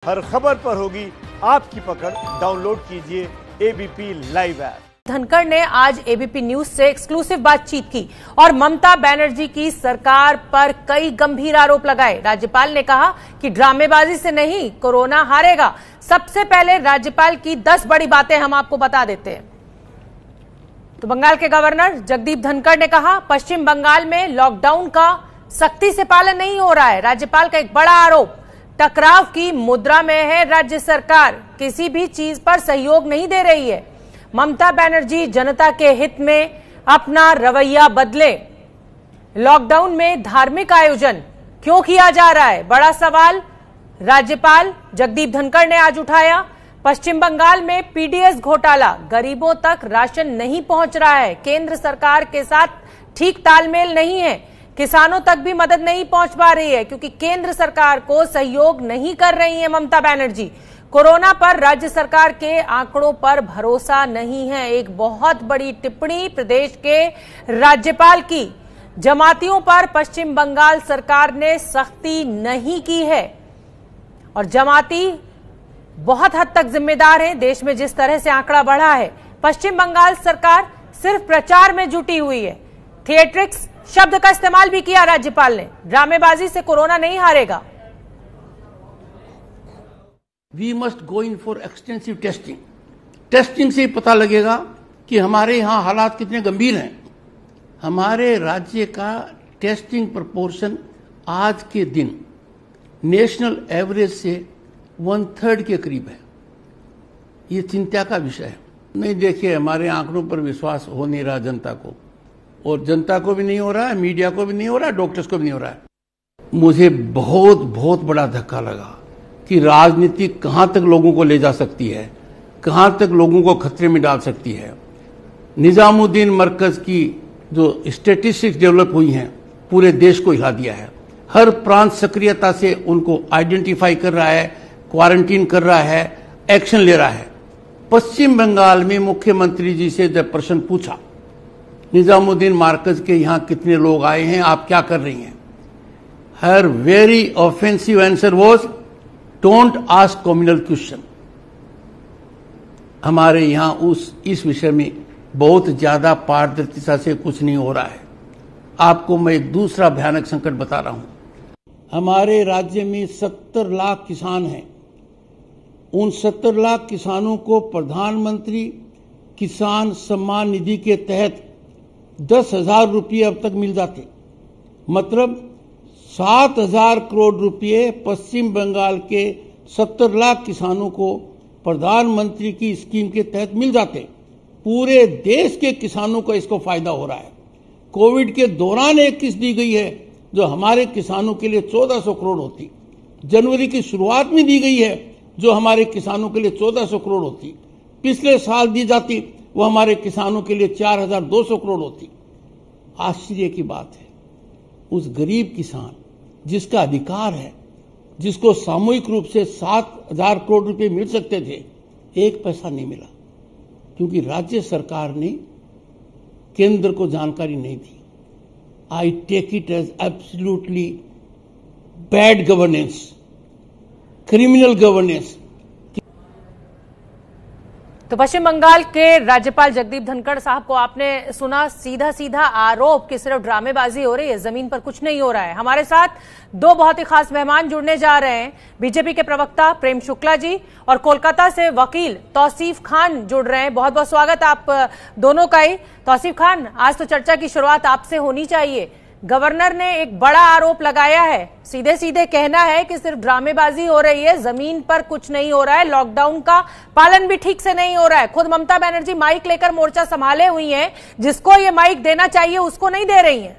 हर खबर पर होगी आपकी पकड़। डाउनलोड कीजिए एबीपी लाइव ऐप। धनखड़ ने आज एबीपी न्यूज से एक्सक्लूसिव बातचीत की और ममता बनर्जी की सरकार पर कई गंभीर आरोप लगाए। राज्यपाल ने कहा कि ड्रामेबाजी से नहीं, कोरोना हारेगा। सबसे पहले राज्यपाल की 10 बड़ी बातें हम आपको बता देते हैं। तो बंगाल के गवर्नर जगदीप धनखड़ ने कहा, पश्चिम बंगाल में लॉकडाउन का सख्ती से पालन नहीं हो रहा है। राज्यपाल का एक बड़ा आरोप, टकराव की मुद्रा में है राज्य सरकार, किसी भी चीज पर सहयोग नहीं दे रही है। ममता बनर्जी जनता के हित में अपना रवैया बदले। लॉकडाउन में धार्मिक आयोजन क्यों किया जा रहा है, बड़ा सवाल राज्यपाल जगदीप धनखड़ ने आज उठाया। पश्चिम बंगाल में पीडीएस घोटाला, गरीबों तक राशन नहीं पहुंच रहा है, केंद्र सरकार के साथ ठीक तालमेल नहीं है, किसानों तक भी मदद नहीं पहुंच पा रही है क्योंकि केंद्र सरकार को सहयोग नहीं कर रही है ममता बनर्जी। कोरोना पर राज्य सरकार के आंकड़ों पर भरोसा नहीं है, एक बहुत बड़ी टिप्पणी प्रदेश के राज्यपाल की। जमातियों पर पश्चिम बंगाल सरकार ने सख्ती नहीं की है और जमाती बहुत हद तक जिम्मेदार है देश में जिस तरह से आंकड़ा बढ़ा है। पश्चिम बंगाल सरकार सिर्फ प्रचार में जुटी हुई है। थिएट्रिक्स शब्द का इस्तेमाल भी किया राज्यपाल ने। ड्रामेबाजी से कोरोना नहीं हारेगा। We must go in for extensive testing. Testing से ही पता लगेगा कि हमारे यहाँ हालात कितने गंभीर हैं। हमारे राज्य का टेस्टिंग प्रोपोर्शन आज के दिन नेशनल एवरेज से 1/3 के करीब है। ये चिंता का विषय है। नहीं, देखिए, हमारे आंकड़ों पर विश्वास हो नहीं रहा जनता को, और जनता को भी नहीं हो रहा है, मीडिया को भी नहीं हो रहा है, डॉक्टर्स को भी नहीं हो रहा है। मुझे बहुत बड़ा धक्का लगा कि राजनीति कहां तक लोगों को ले जा सकती है, कहां तक लोगों को खतरे में डाल सकती है। निजामुद्दीन मरकज की जो स्टैटिस्टिक्स डेवलप हुई हैं, पूरे देश को हिला दिया है। हर प्रांत सक्रियता से उनको आइडेंटिफाई कर रहा है, क्वारंटीन कर रहा है, एक्शन ले रहा है। पश्चिम बंगाल में मुख्यमंत्री जी से जब प्रश्न पूछा, निजामुद्दीन मरकज के यहां कितने लोग आए हैं, आप क्या कर रही हैं, her very offensive answer was, don't ask communal question. हमारे यहां इस विषय में बहुत ज्यादा पारदर्शिता से कुछ नहीं हो रहा है। आपको मैं एक दूसरा भयानक संकट बता रहा हूं। हमारे राज्य में 70 लाख किसान हैं। उन 70 लाख किसानों को प्रधानमंत्री किसान सम्मान निधि के तहत 10,000 रुपये अब तक मिल जाते। मतलब 7,000 करोड़ रुपये पश्चिम बंगाल के 70 लाख किसानों को प्रधानमंत्री की स्कीम के तहत मिल जाते। पूरे देश के किसानों को इसको फायदा हो रहा है। कोविड के दौरान एक किस्त दी गई है जो हमारे किसानों के लिए 1400 करोड़ होती। जनवरी की शुरुआत में दी गई है जो हमारे किसानों के लिए 1400 करोड़ होती। पिछले साल दी जाती वो हमारे किसानों के लिए 4,200 करोड़ होती। आश्चर्य की बात है, उस गरीब किसान जिसका अधिकार है, जिसको सामूहिक रूप से 7,000 करोड़ रुपए मिल सकते थे, एक पैसा नहीं मिला क्योंकि राज्य सरकार ने केंद्र को जानकारी नहीं दी। I take it as absolutely bad governance, criminal governance. तो पश्चिम बंगाल के राज्यपाल जगदीप धनखड़ साहब को आपने सुना, सीधा आरोप कि सिर्फ ड्रामेबाजी हो रही है, जमीन पर कुछ नहीं हो रहा है। हमारे साथ 2 बहुत ही खास मेहमान जुड़ने जा रहे हैं। बीजेपी के प्रवक्ता प्रेम शुक्ला जी और कोलकाता से वकील तौसीफ खान जुड़ रहे हैं। बहुत बहुत स्वागत आप दोनों का ही। तौसीफ खान, आज तो चर्चा की शुरुआत आपसे होनी चाहिए। गवर्नर ने एक बड़ा आरोप लगाया है, सीधे कहना है कि सिर्फ ड्रामेबाजी हो रही है, जमीन पर कुछ नहीं हो रहा है, लॉकडाउन का पालन भी ठीक से नहीं हो रहा है। खुद ममता बनर्जी माइक लेकर मोर्चा संभाले हुई हैं, जिसको ये माइक देना चाहिए उसको नहीं दे रही हैं।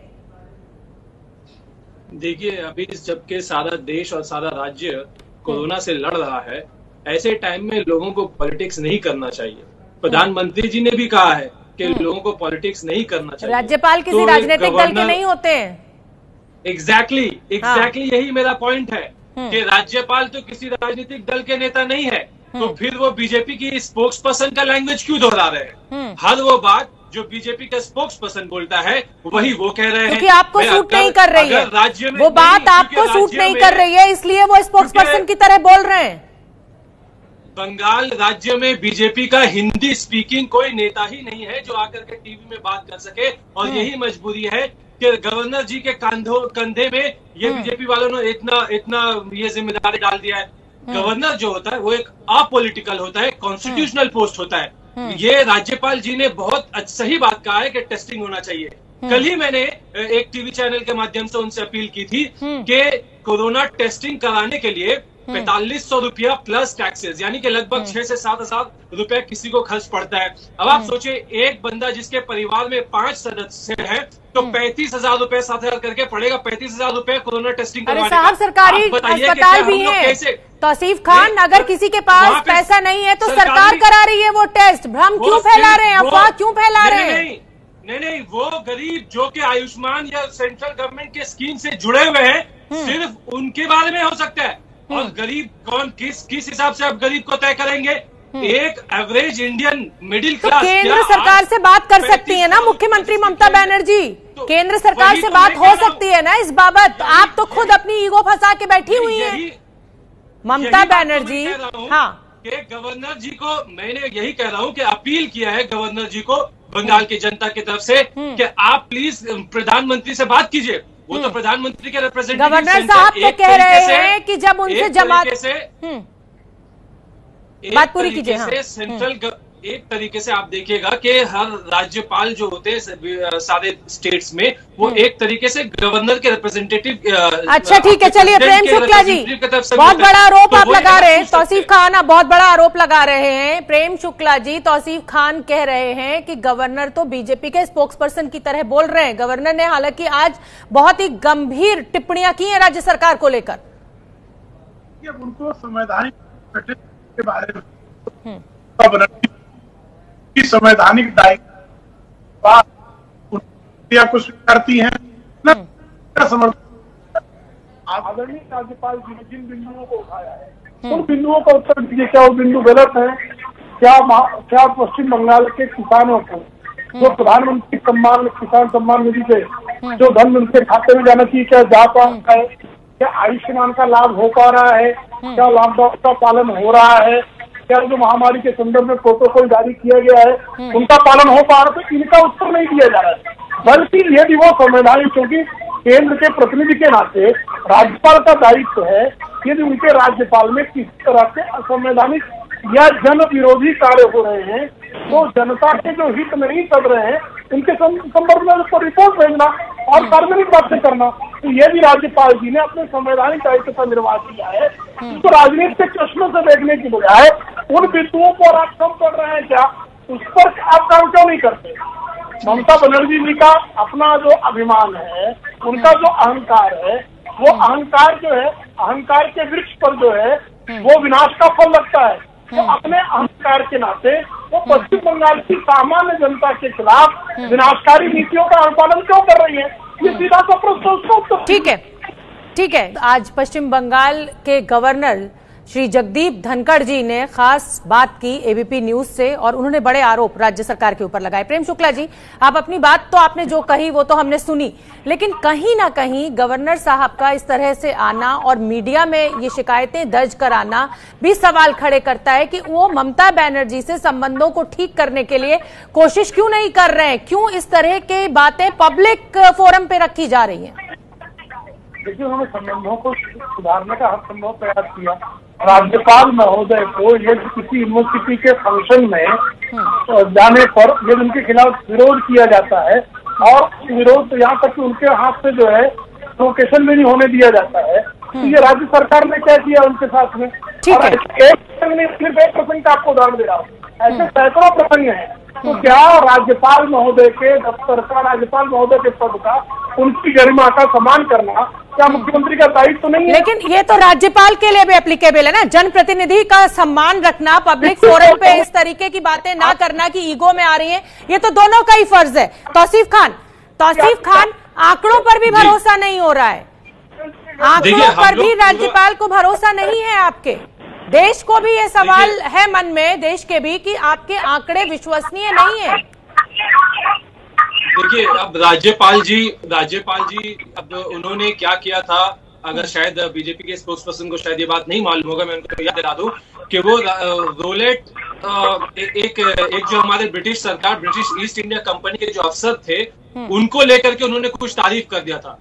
देखिए, अभी जबकि सारा देश और सारा राज्य कोरोना से लड़ रहा है, ऐसे टाइम में लोगों को पॉलिटिक्स नहीं करना चाहिए। प्रधानमंत्री जी ने भी कहा है कि लोगों को पॉलिटिक्स नहीं करना चाहिए। राज्यपाल किसी राजनीतिक दल के नहीं होते हैं। एग्जैक्टली यही मेरा पॉइंट है कि राज्यपाल तो किसी राजनीतिक दल के नेता नहीं है, तो फिर वो बीजेपी की स्पोक्स पर्सन का लैंग्वेज क्यों दोहरा रहे हैं। हर वो बात जो बीजेपी का स्पोक्स पर्सन बोलता है वही वो कह रहे हैं। क्योंकि आपको सूट नहीं कर रही है, राज्य में वो बात आपको सूट नहीं कर रही है, इसलिए वो स्पोक्स पर्सन की तरह बोल रहे हैं। बंगाल राज्य में बीजेपी का हिंदी स्पीकिंग कोई नेता ही नहीं है जो आकर के टीवी में बात कर सके, और यही मजबूरी है कि गवर्नर जी के कंधे में ये बीजेपी वालों ने इतना ये जिम्मेदारी डाल दिया है। गवर्नर जो होता है वो एक अपॉलिटिकल होता है, कॉन्स्टिट्यूशनल पोस्ट होता है। ये राज्यपाल जी ने बहुत सही बात कहा है कि टेस्टिंग होना चाहिए। कल ही मैंने एक टीवी चैनल के माध्यम से उनसे अपील की थी कि कोरोना टेस्टिंग कराने के लिए 4500 रुपया प्लस टैक्सेस, यानी कि लगभग 6 से 7 हजार रुपए किसी को खर्च पड़ता है। अब आप सोचिए, एक बंदा जिसके परिवार में 5 सदस्य हैं तो 35,000 रुपए 7,000 करके पड़ेगा, 35,000 रुपए कोरोना टेस्टिंग अरे करवाने साहब, सरकारी अस्पताल भी है। तौसीफ खान, अगर किसी के पास पैसा नहीं है तो सरकार करा रही है वो टेस्ट, भ्रम क्यों फैला रहे हैं, अफवाह क्यों फैला रहे हैं? नहीं, वो गरीब जो कि आयुष्मान या सेंट्रल गवर्नमेंट के स्कीम से जुड़े हुए हैं, सिर्फ उनके बारे में हो सकता है। और गरीब कौन, किस हिसाब से आप गरीब को तय करेंगे? एक एवरेज इंडियन मिडिल क्लास केंद्र सरकार से बात कर सकती है ना मुख्यमंत्री ममता बनर्जी, केंद्र सरकार से बात हो सकती है ना इस बाबत। आप तो खुद अपनी ईगो फंसा के बैठी हुई है ममता बनर्जी। हाँ, गवर्नर जी को मैंने यही कह रहा हूँ कि अपील किया है गवर्नर जी को बंगाल की जनता की तरफ से कि आप प्लीज प्रधानमंत्री से बात कीजिए। वो तो प्रधानमंत्री के रिप्रेजेंटेटिव गवर्नर साहब तो कह रहे हैं कि जब उनसे जमात बात पूरी कीजिए। हाँ। सेंट्रल एक तरीके से आप देखिएगा कि हर राज्यपाल जो होते हैं सारे स्टेट्स में, वो एक तरीके से गवर्नर के रिप्रेजेंटेटिव। अच्छा ठीक है, चलिए प्रेम शुक्ला जी, बहुत बड़ा आरोप आप लगा रहे हैं। तौसीफ खान, आप बहुत बड़ा आरोप लगा रहे हैं। प्रेम शुक्ला जी, तौसीफ खान कह रहे हैं कि गवर्नर तो बीजेपी के स्पोक्स पर्सन की तरह बोल रहे हैं। गवर्नर ने हालांकि आज बहुत ही गंभीर टिप्पणियां की हैं राज्य सरकार को लेकर। उनको संवैधानिक के बारे में संवैधानिक दायित्व को स्वीकारती है न समर्थन। आदरणीय राज्यपाल जी ने जिन बिंदुओं को उठाया है उन बिंदुओं का उत्तर दीजिए। क्या वो बिंदु गलत है? क्या पश्चिम बंगाल के किसानों को जो प्रधानमंत्री सम्मान, किसान सम्मान निधि से जो धन उनके खाते में जाना चाहिए, क्या जा पा रहा है? क्या आयुष्मान का लाभ हो पा रहा है? क्या लॉकडाउन का पालन हो रहा है? क्या जो महामारी के संदर्भ में प्रोटोकॉल जारी किया गया है उनका पालन हो पा रहा है? तो इनका उत्तर नहीं दिया जा रहा है। बल्कि यदि वो संवैधानिक, क्योंकि केंद्र के प्रतिनिधि के नाते राज्यपाल का दायित्व है, यदि उनके राज्यपाल में किसी तरह के असंवैधानिक या जन विरोधी कार्य हो रहे हैं तो जनता के जो हित नहीं कर रहे हैं उनके संदर्भ में उसको रिपोर्ट भेजना और सार्वजनिक बातें करना। तो ये भी राज्यपाल जी ने अपने संवैधानिक दायित्व का निर्वाह किया है। तो राजनीति के चश्मे से देखने की बजाय उन बिंदुओं पर आप कम कर रहे हैं क्या, उस पर आप काम क्यों नहीं करते? ममता बनर्जी जी का अपना जो अभिमान है, उनका जो अहंकार है, वो अहंकार जो है, अहंकार के वृक्ष पर जो है वो विनाश का फल लगता है। तो अपने अहंकार के नाते वो पश्चिम बंगाल की सामान्य जनता के खिलाफ विनाशकारी नीतियों का अनुपालन क्यों कर रही है? ये सीधा सा प्रश्न। ठीक है। आज पश्चिम बंगाल के गवर्नर श्री जगदीप धनखड़ जी ने खास बात की एबीपी न्यूज से और उन्होंने बड़े आरोप राज्य सरकार के ऊपर लगाए। प्रेम शुक्ला जी, आप अपनी बात तो आपने जो कही वो तो हमने सुनी, लेकिन कहीं ना कहीं गवर्नर साहब का इस तरह से आना और मीडिया में ये शिकायतें दर्ज कराना भी सवाल खड़े करता है कि वो ममता बनर्जी से संबंधों को ठीक करने के लिए कोशिश क्यों नहीं कर रहे हैं? क्यों इस तरह की बातें पब्लिक फोरम पे रखी जा रही है? देखिए, उन्होंने संबंधों को सुधारने का हर संभव प्रयास किया। राज्यपाल महोदय को यदि किसी यूनिवर्सिटी के फंक्शन में जाने पर यदि उनके खिलाफ विरोध किया जाता है और विरोध तो यहाँ तक कि उनके हाथ से जो है प्रोवोकेशन भी नहीं होने दिया जाता है, तो ये राज्य सरकार ने क्या किया उनके साथ में? और सिर्फ एक प्रसंग का आपको उदाहरण दे रहा हूँ, ऐसे सैकड़ों प्रसंग हैं। तो क्या राज्यपाल महोदय के दफ्तर का, राज्यपाल महोदय के पद का, उनकी गरिमा का सम्मान करना क्या मुख्यमंत्री का दायित्व तो नहीं है? लेकिन ये तो राज्यपाल के लिए भी एप्लीकेबल है ना, जनप्रतिनिधि का सम्मान रखना, पब्लिक फोरम पे इस तरीके की बातें ना करना कि ईगो में आ रही है, ये तो दोनों का ही फर्ज है। तौसीफ खान, आंकड़ों पर भी भरोसा नहीं हो रहा है, आंकड़ों पर भी राज्यपाल को भरोसा नहीं है आपके। देश को भी ये सवाल है मन में, देश के भी, कि आपके आंकड़े विश्वसनीय नहीं है। देखिए, अब राज्यपाल जी अब उन्होंने क्या किया था अगर शायद बीजेपी के स्पोक्स पर्सन को शायद ये बात नहीं मालूम होगा, मैं उनको याद दिला दूं कि वो रोलेट एक जो हमारे ब्रिटिश सरकार, ब्रिटिश ईस्ट इंडिया कंपनी के जो अफसर थे, उनको लेकर के उन्होंने कुछ तारीफ कर दिया था।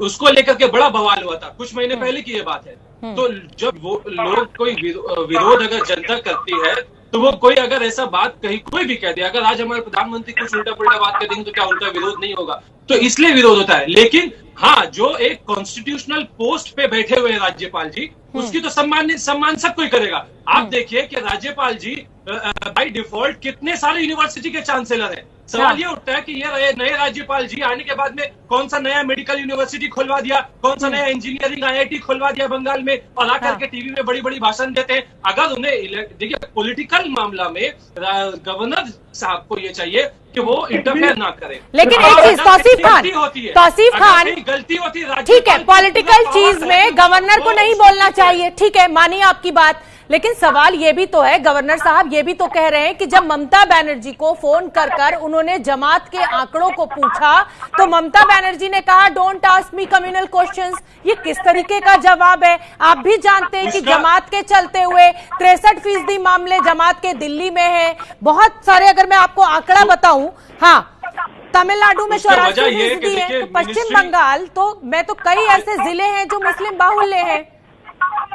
उसको लेकर के बड़ा बवाल हुआ था, कुछ महीने पहले की ये बात है। तो जब वो लोग कोई विरोध अगर जनता करती है, तो वो कोई अगर ऐसा बात कहीं कोई भी कह दे, अगर आज हमारे प्रधानमंत्री कुछ उल्टा पुल्टा बात कर देंगे तो क्या उनका विरोध नहीं होगा? तो इसलिए विरोध होता है। लेकिन हाँ, जो एक कॉन्स्टिट्यूशनल पोस्ट पे बैठे हुए राज्यपाल जी, उसकी तो सम्मान सब कोई करेगा। आप देखिए कि राज्यपाल जी बाय डिफॉल्ट कितने सारे यूनिवर्सिटी के चांसलर हैं। सवाल ये उठता है कि ये नए राज्यपाल जी आने के बाद में कौन सा नया मेडिकल यूनिवर्सिटी खुलवा दिया, कौन सा नया इंजीनियरिंग IIT खुलवा दिया बंगाल में, और आकर के टीवी में बड़ी बड़ी भाषण देते हैं। अगर उन्हें देखिए, पॉलिटिकल मामला में गवर्नर साहब को ये चाहिए कि वो इंटरफेयर ना करें। लेकिन एक चीज तौसीफ खान गलती होती है, ठीक है, पॉलिटिकल चीज में गवर्नर को नहीं बोलना चाहिए, ठीक है, मानिए आपकी बात। लेकिन सवाल ये भी तो है, गवर्नर साहब ये भी तो कह रहे हैं कि जब ममता बनर्जी को फोन कर उन्होंने जमात के आंकड़ों को पूछा, तो ममता बनर्जी ने कहा don't ask me communal questions. ये किस तरीके का जवाब है? आप भी जानते हैं कि जमात के चलते हुए 63% मामले जमात के दिल्ली में है। बहुत सारे, अगर मैं आपको आंकड़ा बताऊं, हाँ, तमिलनाडु में 84% है, तो पश्चिम बंगाल, तो मैं तो कई ऐसे जिले हैं जो मुस्लिम बाहुल्य हैं।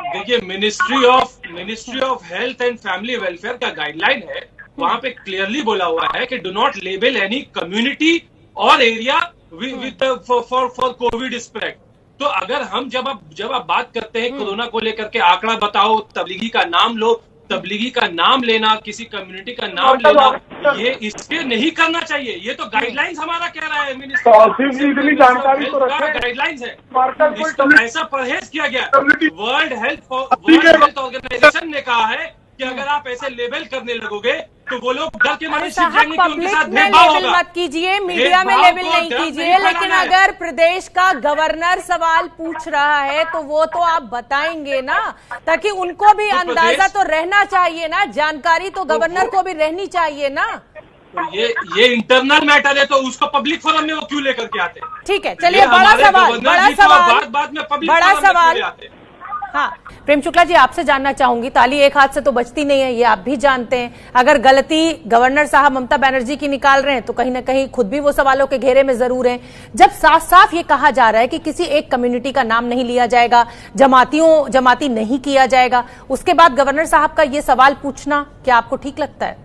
देखिए, ministry of health and family welfare का गाइडलाइन है, वहां पे क्लियरली बोला हुआ है कि do not label any community और area with for Covid spread. तो अगर हम जब आप बात करते हैं कोरोना को लेकर के आंकड़ा बताओ, तबलीगी का नाम लो, तबलीगी का नाम लेना, किसी कम्युनिटी का नाम लेना, ये इसके नहीं करना चाहिए। ये तो गाइडलाइंस हमारा कह रहा है मिनिस्टर, जानकारी तो गाइडलाइंस है, ऐसा परहेज किया गया। वर्ल्ड हेल्थ ऑर्गेनाइजेशन ने कहा है कि अगर आप ऐसे लेबल करने लगोगे तो वो लोग डर के मारे छिप जाएंगे कि उनके साथ भेदभाव होगा। मत कीजिए, मीडिया में लेबल नहीं कीजिए, लेकिन अगर प्रदेश का गवर्नर सवाल पूछ रहा है तो वो तो आप बताएंगे ना, ताकि उनको भी अंदाजा तो रहना चाहिए ना, जानकारी तो गवर्नर को भी रहनी चाहिए ना। ये इंटरनल मैटर है, तो उसको पब्लिक फोरम में वो क्यों लेकर के आते? ठीक है, चलिए, बड़ा सवाल। हाँ, प्रेम शुक्ला जी, आपसे जानना चाहूंगी, ताली एक हाथ से तो बचती नहीं है, ये आप भी जानते हैं। अगर गलती गवर्नर साहब ममता बनर्जी की निकाल रहे हैं तो कहीं ना कहीं खुद भी वो सवालों के घेरे में जरूर हैं। जब साफ साफ ये कहा जा रहा है कि किसी एक कम्युनिटी का नाम नहीं लिया जाएगा, जमाती नहीं किया जाएगा, उसके बाद गवर्नर साहब का ये सवाल पूछना क्या आपको ठीक लगता है?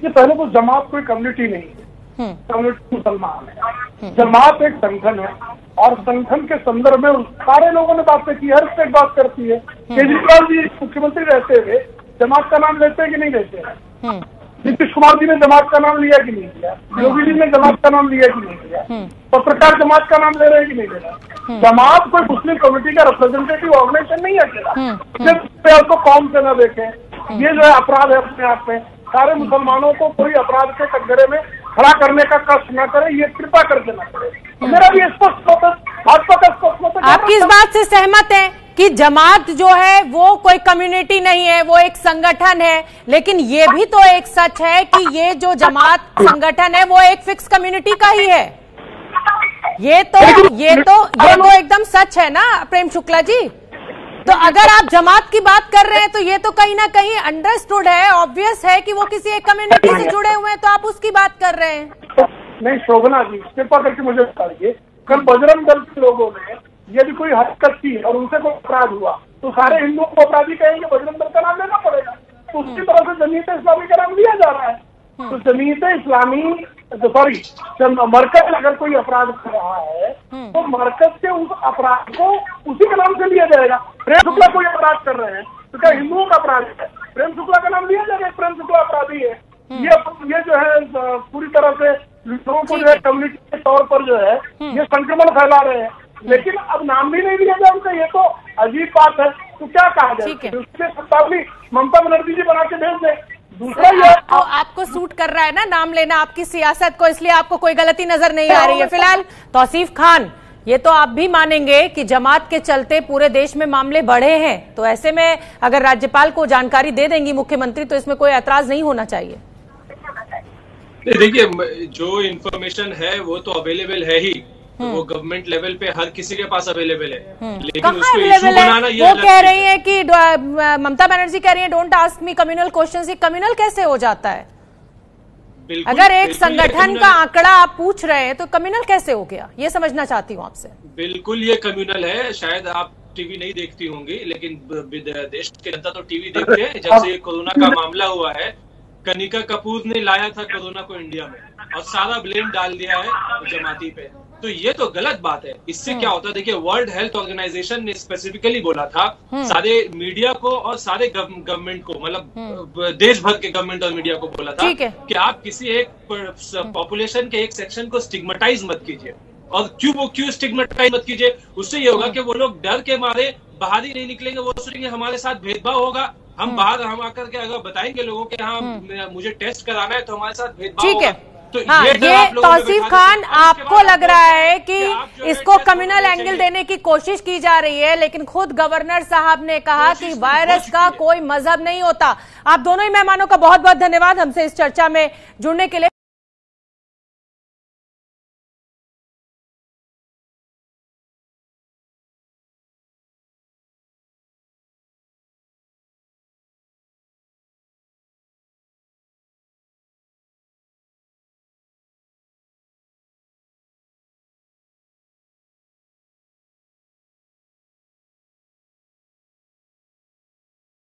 पहले तो जमात कोई कम्युनिटी नहीं है, कम्युनिटी मुसलमान है। जमात एक संगठन है, और संगठन के संदर्भ में सारे लोगों ने बातें की, हर स्टेट बात करती है। केजरीवाल जी मुख्यमंत्री रहते हुए जमात का नाम लेते हैं कि नहीं लेते हैं? नीतीश कुमार जी ने जमात का नाम लिया कि नहीं लिया? योगी जी ने जमात का नाम लिया कि नहीं लिया? पत्रकार जमात का नाम ले रहे हैं कि नहीं ले रहे? जमात कोई मुस्लिम कम्युनिटी का रिप्रेजेंटेटिव ऑर्गेनाइजेशन नहीं है अकेला। आपको कौम से न देखें, ये जो है अपराध है अपने आप में। सारे मुसलमानों को कोई अपराध के कटघरे में खड़ा करने का कष्ट न करे, ये कृपा करके न करे। मेरा भी स्पष्ट मत है, भाजपा का स्पष्ट मत है। आप किस बात से सहमत हैं कि जमात जो है वो कोई कम्युनिटी नहीं है, वो एक संगठन है? लेकिन ये भी तो एक सच है कि ये जो जमात संगठन है वो एक फिक्स कम्युनिटी का ही है। ये तो एकदम सच है ना प्रेम शुक्ला जी? तो अगर आप जमात की बात कर रहे हैं तो ये तो कहीं ना कहीं अंडरस्टूड है, ऑब्वियस है कि वो किसी एक कम्युनिटी से जुड़े हुए हैं, तो आप उसकी बात कर रहे हैं। नहीं शोभना जी, कृपा करके मुझे बताइए, कल बजरंग दल के लोगों ने यदि कोई हरकत की और उनसे कोई अपराध हुआ तो सारे हिंदुओं को अपराधी कहेंगे, बजरंग दल का नाम लेना पड़ेगा। तो उसकी तरह से जमीयत इस्लामी का नाम लिया जा रहा है। तो जमीयत इस्लामी मरकज अगर कोई अपराध कर रहा है तो मरकज के उस अपराध को उसी के नाम से लिया जाएगा। प्रेम शुक्ला कोई अपराध कर रहे हैं तो क्या हिंदुओं का अपराध है? प्रेम शुक्ला का नाम लिया जाएगा, प्रेम शुक्ला अपराधी है। ये जो है पूरी तरह से लोगों को जो है कम्युनिटी के तौर पर जो है ये संक्रमण फैला रहे हैं। लेकिन अब नाम भी नहीं लिया जाए उनका, ये तो अजीब बात है। तो क्या कहा जाए? उसके शब्दावली ममता बनर्जी जी बना के भेज दें। दूसरा ये आपको सूट कर रहा है ना नाम लेना आपकी सियासत को, इसलिए आपको कोई गलती नजर नहीं आ रही है फिलहाल। तौसीफ खान, ये तो आप भी मानेंगे कि जमात के चलते पूरे देश में मामले बढ़े हैं, तो ऐसे में अगर राज्यपाल को जानकारी दे देंगी मुख्यमंत्री तो इसमें कोई ऐतराज नहीं होना चाहिए। देखिए, जो इन्फॉर्मेशन है वो तो अवेलेबल है ही, तो वो गवर्नमेंट लेवल पे हर किसी के पास अवेलेबल है, लेकिन कहाँ उसको इशू अवेलेबल बनाना है? ये वो अलग कह चीज रही है कि ममता बनर्जी कह रही है don't ask me communal questions. ये कम्युनल कैसे हो जाता है? अगर एक संगठन का आंकड़ा आप पूछ रहे हैं तो कम्युनल कैसे हो गया, ये समझना चाहती हूँ आपसे। बिल्कुल ये कम्युनल है। शायद आप टीवी नहीं देखती होंगी, लेकिन देश के जनता तो टीवी देखते हैं। जब से कोरोना का मामला हुआ है, कनिका कपूर ने लाया था कोरोना को इंडिया में और सारा ब्लेम डाल दिया है जमाती पे। तो ये तो गलत बात है। इससे क्या होता है, देखिए वर्ल्ड हेल्थ ऑर्गेनाइजेशन ने स्पेसिफिकली बोला था सारे मीडिया को और सारे गवर्नमेंट को, मतलब देश भर के गवर्नमेंट और मीडिया को बोला था कि आप किसी एक पॉपुलेशन के एक सेक्शन को स्टिग्मेटाइज मत कीजिए। और क्यों स्टिग्मेटाइज मत कीजिए? उससे ये होगा कि वो लोग डर के मारे बाहर ही नहीं निकलेंगे। वो सोचेंगे हमारे साथ भेदभाव होगा, हम बाहर हम आकर के अगर बताएंगे लोगों के हाँ मुझे टेस्ट कराना है तो हमारे साथ भेदभाव होगा। तो हाँ, ये तौसीफ खान, आपको लग रहा है कि इसको कम्युनल एंगल देने की कोशिश की जा रही है, लेकिन खुद गवर्नर साहब ने कहा कि वायरस का कोई मजहब नहीं होता। आप दोनों ही मेहमानों का बहुत बहुत धन्यवाद हमसे इस चर्चा में जुड़ने के लिए।